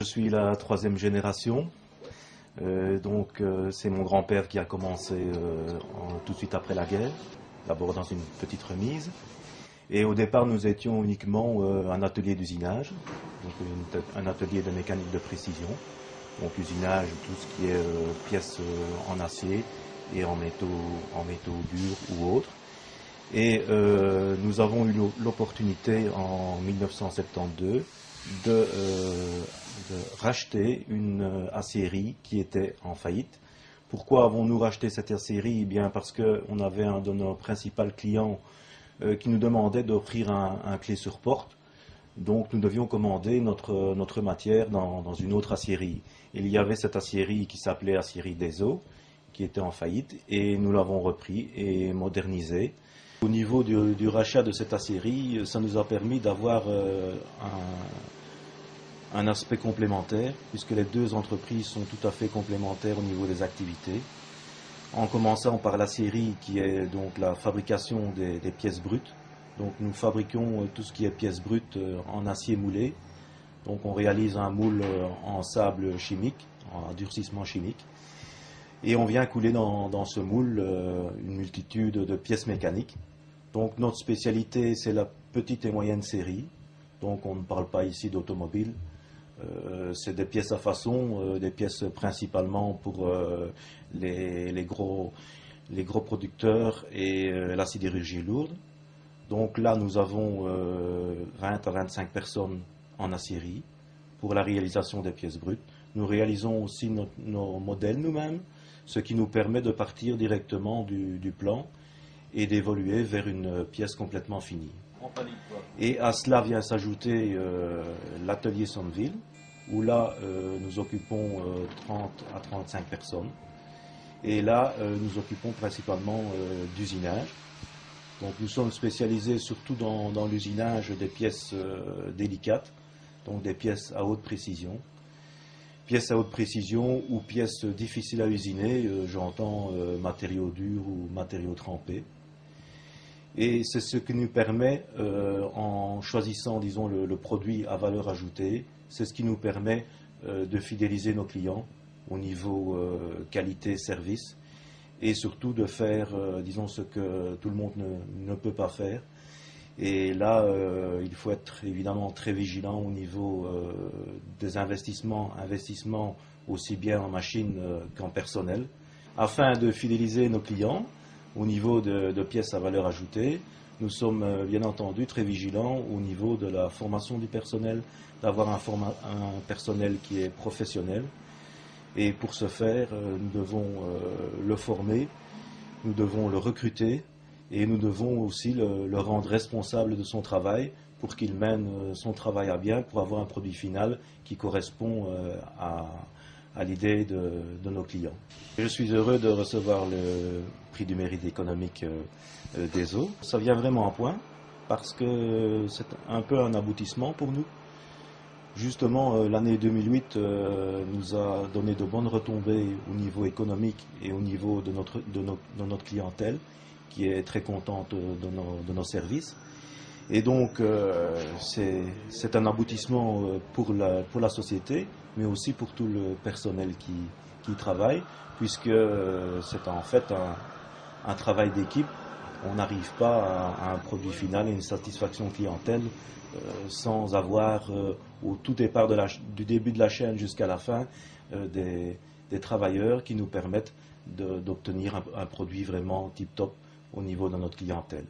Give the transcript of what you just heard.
Je suis la troisième génération, c'est mon grand-père qui a commencé tout de suite après la guerre, d'abord dans une petite remise. Et au départ, nous étions uniquement un atelier d'usinage, un atelier de mécanique de précision. Donc usinage, tout ce qui est pièces en acier et en métaux durs ou autres. Et nous avons eu l'opportunité en 1972 de racheter une aciérie qui était en faillite. Pourquoi avons-nous racheté cette aciérie? Eh bien parce qu'on avait un de nos principaux clients qui nous demandait d'offrir un clé sur porte. Donc nous devions commander notre matière dans une autre aciérie. Il y avait cette aciérie qui s'appelait Aciérie des Eaux, qui était en faillite, et nous l'avons repris et modernisé. Au niveau du rachat de cette aciérie, ça nous a permis d'avoir un aspect complémentaire, puisque les deux entreprises sont tout à fait complémentaires au niveau des activités. En commençant par l'aciérie, qui est donc la fabrication des pièces brutes. Donc nous fabriquons tout ce qui est pièces brutes en acier moulé. Donc on réalise un moule en sable chimique, en durcissement chimique. Et on vient couler dans ce moule une multitude de pièces mécaniques. Donc notre spécialité, c'est la petite et moyenne série. Donc on ne parle pas ici d'automobile. C'est des pièces à façon, des pièces principalement pour les gros producteurs et la sidérurgie lourde. Donc là, nous avons 20 à 25 personnes en aciérie pour la réalisation des pièces brutes. Nous réalisons aussi nos modèles nous-mêmes, ce qui nous permet de partir directement du plan et d'évoluer vers une pièce complètement finie. Et à cela vient s'ajouter l'atelier Sonneville, où là nous occupons 30 à 35 personnes. Et là nous occupons principalement d'usinage. Donc nous sommes spécialisés surtout dans l'usinage des pièces délicates, donc des pièces à haute précision. Pièces à haute précision ou pièces difficiles à usiner, j'entends matériaux durs ou matériaux trempés. Et c'est ce qui nous permet, en choisissant, disons, le produit à valeur ajoutée, c'est ce qui nous permet de fidéliser nos clients au niveau qualité-service et surtout de faire, disons, ce que tout le monde ne peut pas faire. Et là, il faut être évidemment très vigilant au niveau des investissements aussi bien en machines qu'en personnel, afin de fidéliser nos clients. Au niveau de pièces à valeur ajoutée, nous sommes bien entendu très vigilants au niveau de la formation du personnel, d'avoir un personnel qui est professionnel. Et pour ce faire, nous devons le former, nous devons le recruter et nous devons aussi le rendre responsable de son travail pour qu'il mène son travail à bien pour avoir un produit final qui correspond à l'idée de nos clients. Je suis heureux de recevoir le prix du mérite économique des eaux. Ça vient vraiment à point parce que c'est un peu un aboutissement pour nous. Justement, l'année 2008 nous a donné de bonnes retombées au niveau économique et au niveau de notre clientèle qui est très contente de nos services. Et donc, c'est un aboutissement pour la société, mais aussi pour tout le personnel qui travaille, puisque c'est en fait un travail d'équipe. On n'arrive pas à un produit final et une satisfaction clientèle sans avoir, au tout départ du début de la chaîne jusqu'à la fin, des travailleurs qui nous permettent d'obtenir un produit vraiment tip-top au niveau de notre clientèle.